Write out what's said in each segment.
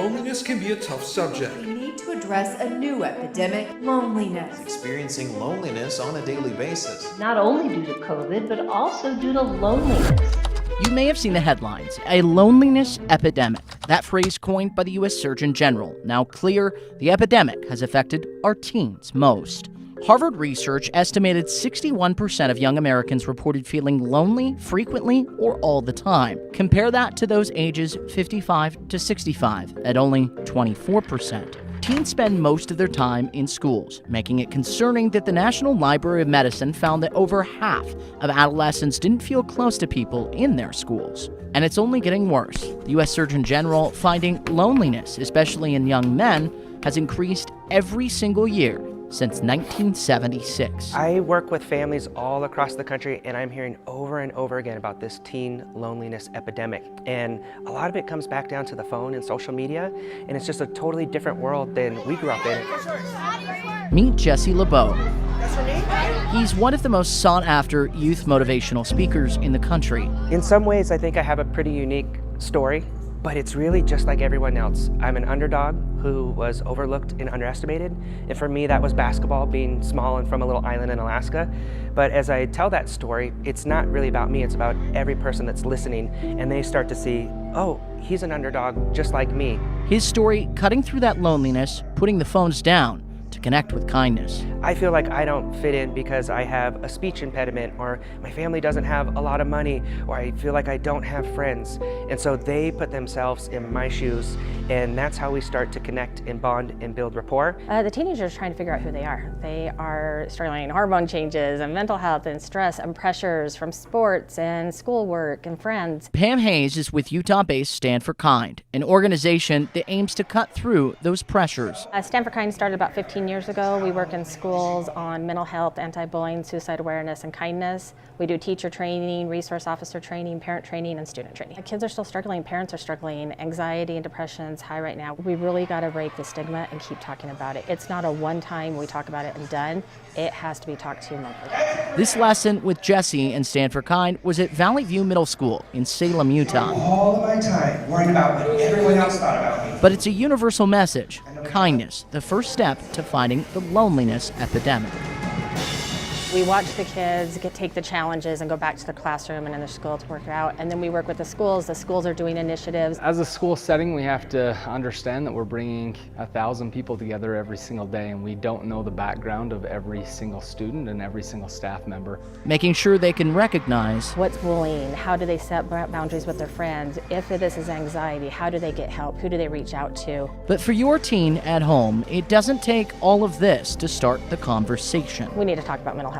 Loneliness can be a tough subject. We need to address a new epidemic, loneliness. Experiencing loneliness on a daily basis. Not only due to COVID, but also due to loneliness. You may have seen the headlines, a loneliness epidemic. That phrase coined by the U.S. Surgeon General. Now clear, the epidemic has affected our teens most. Harvard research estimated 61% of young Americans reported feeling lonely frequently or all the time. Compare that to those ages 55 to 65 at only 24%. Teens spend most of their time in schools, making it concerning that the National Library of Medicine found that over half of adolescents didn't feel close to people in their schools. And it's only getting worse. The U.S. Surgeon General finding loneliness, especially in young men, has increased every single year since 1976. I work with families all across the country, and I'm hearing over and over again about this teen loneliness epidemic. And a lot of it comes back down to the phone and social media, and it's just a totally different world than we grew up in. Meet Jesse LeBeau. He's one of the most sought-after youth motivational speakers in the country. In some ways, I think I have a pretty unique story, but it's really just like everyone else. I'm an underdog who was overlooked and underestimated. And for me, that was basketball, being small and from a little island in Alaska. But as I tell that story, it's not really about me, it's about every person that's listening. And they start to see, oh, he's an underdog just like me. His story cutting through that loneliness, putting the phones down to connect with kindness. I feel like I don't fit in because I have a speech impediment, or my family doesn't have a lot of money, or I feel like I don't have friends. And so they put themselves in my shoes, and that's how we start to connect and bond and build rapport. The teenagers are trying to figure out who they are. They are struggling hormone changes and mental health and stress and pressures from sports and schoolwork and friends. Pam Hayes is with Utah-based Stand for Kind, an organization that aims to cut through those pressures. Stand for Kind started about 15 years ago. We work in schools on mental health, anti-bullying, suicide awareness, and kindness. We do teacher training, resource officer training, parent training, and student training. Kids are still struggling, parents are struggling, anxiety and depression is high right now. We really got to break the stigma and keep talking about it. It's not a one-time we talk about it and done. It has to be talked to monthly. This lesson with Jesse and Stand for Kind was at Valley View Middle School in Salem, Utah. All of my time worrying about what everyone else thought about me. But it's a universal message. Kindness, the first step to fighting the loneliness epidemic. We watch the kids take the challenges and go back to the classroom and in their school to work it out. And then we work with the schools. The schools are doing initiatives. As a school setting, we have to understand that we're bringing 1,000 people together every single day, and we don't know the background of every single student and every single staff member. Making sure they can recognize what's bullying, how do they set boundaries with their friends, if this is anxiety, how do they get help, who do they reach out to. But for your teen at home, it doesn't take all of this to start the conversation. We need to talk about mental health.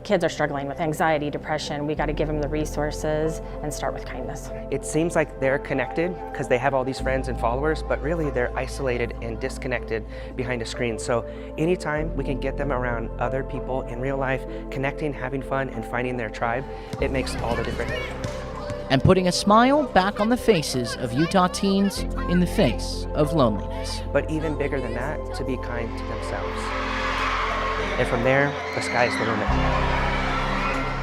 Kids are struggling with anxiety, depression. We got to give them the resources and start with kindness. It seems like they're connected because they have all these friends and followers, but really they're isolated and disconnected behind a screen. So anytime we can get them around other people in real life, connecting, having fun, and finding their tribe, it makes all the difference. And putting a smile back on the faces of Utah teens in the face of loneliness. But even bigger than that, to be kind to themselves. And from there, the sky's the limit.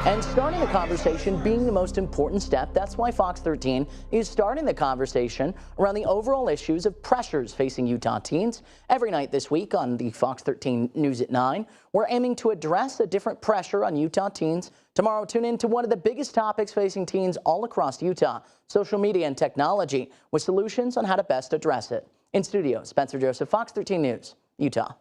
And starting the conversation being the most important step, that's why Fox 13 is starting the conversation around the overall issues of pressures facing Utah teens. Every night this week on the Fox 13 News at 9, we're aiming to address a different pressure on Utah teens. Tomorrow, tune in to one of the biggest topics facing teens all across Utah, social media and technology, with solutions on how to best address it. In studio, Spencer Joseph, Fox 13 News, Utah.